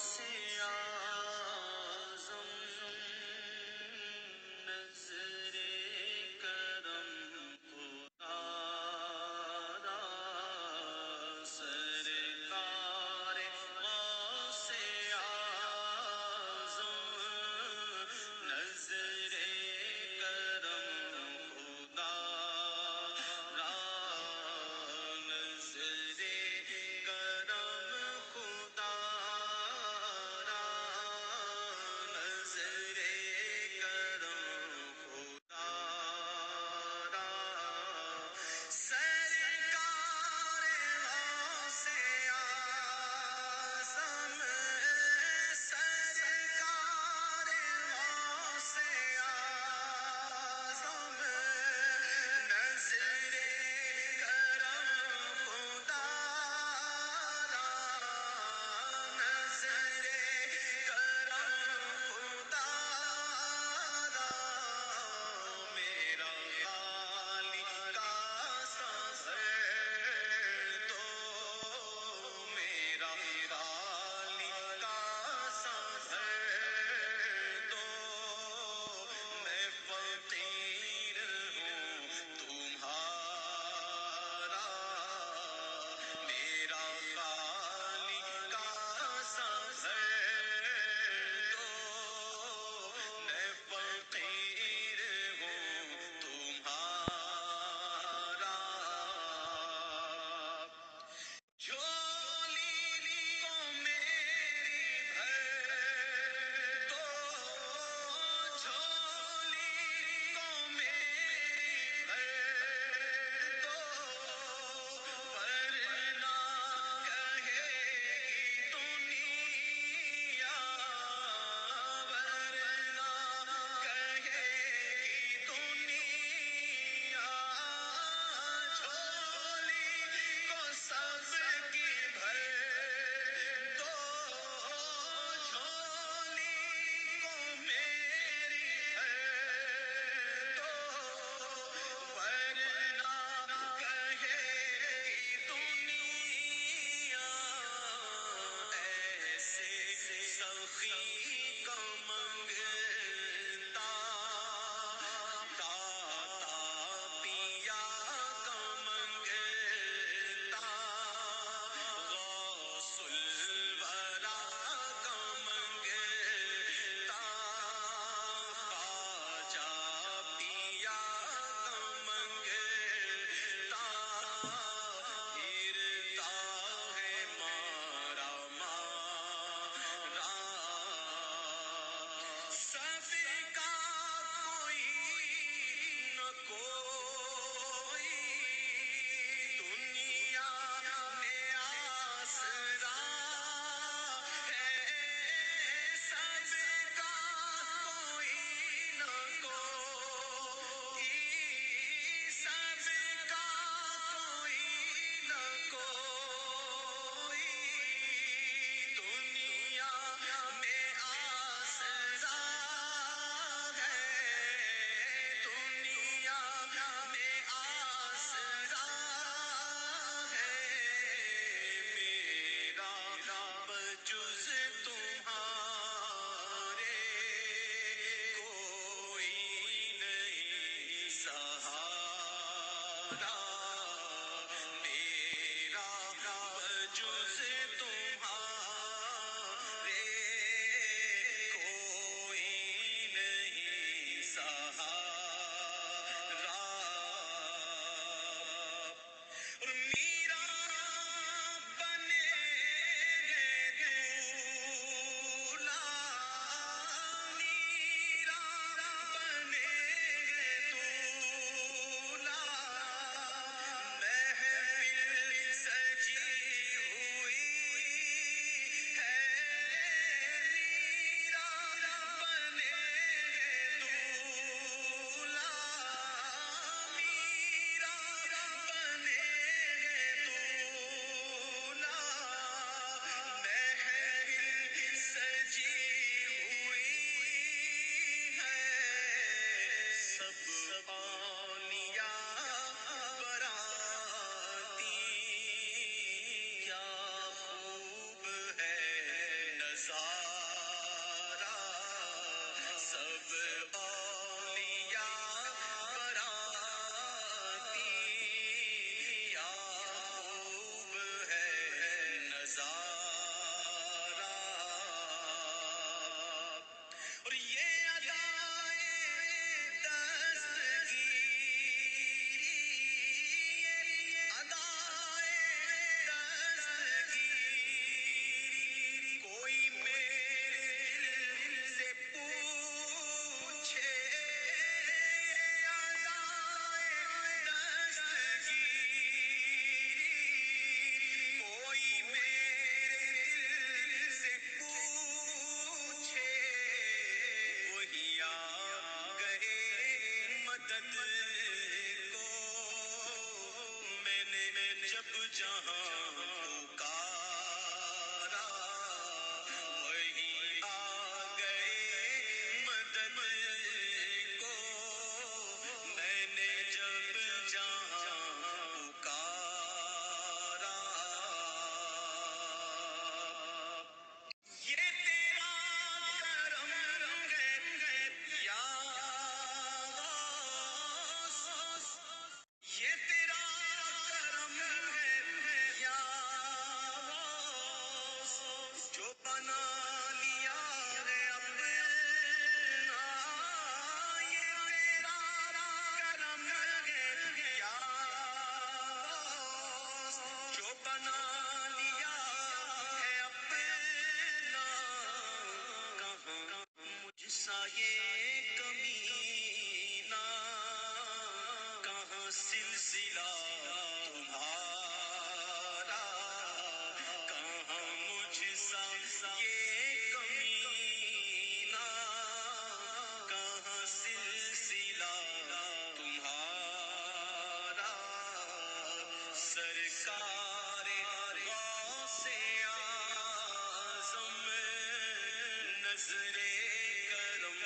سے اعظم نظر کرم خدا را سرکار سے اعظم نظر کرم خدا را نظر کرم خدا را جہاں پکارا وہی آ گئے مدد کو، میں نے جب جہاں پکارا یہ تیرا کرم ہے یا غوث، یہ تیرا کرم ہے یا غوث، جو بنا لیا ہے اپنا، یہ تیرا کرم ہے یا غوث، جو بنا لیا ہے اپنا، کہاں مجھ سا یہ کمینہ، کہاں سلسلہ تمہارا، کہاں مجھ سا یہ کمینہ، کہاں سلسلہ تمہارا، سرکار غوث اعظم نظر کرم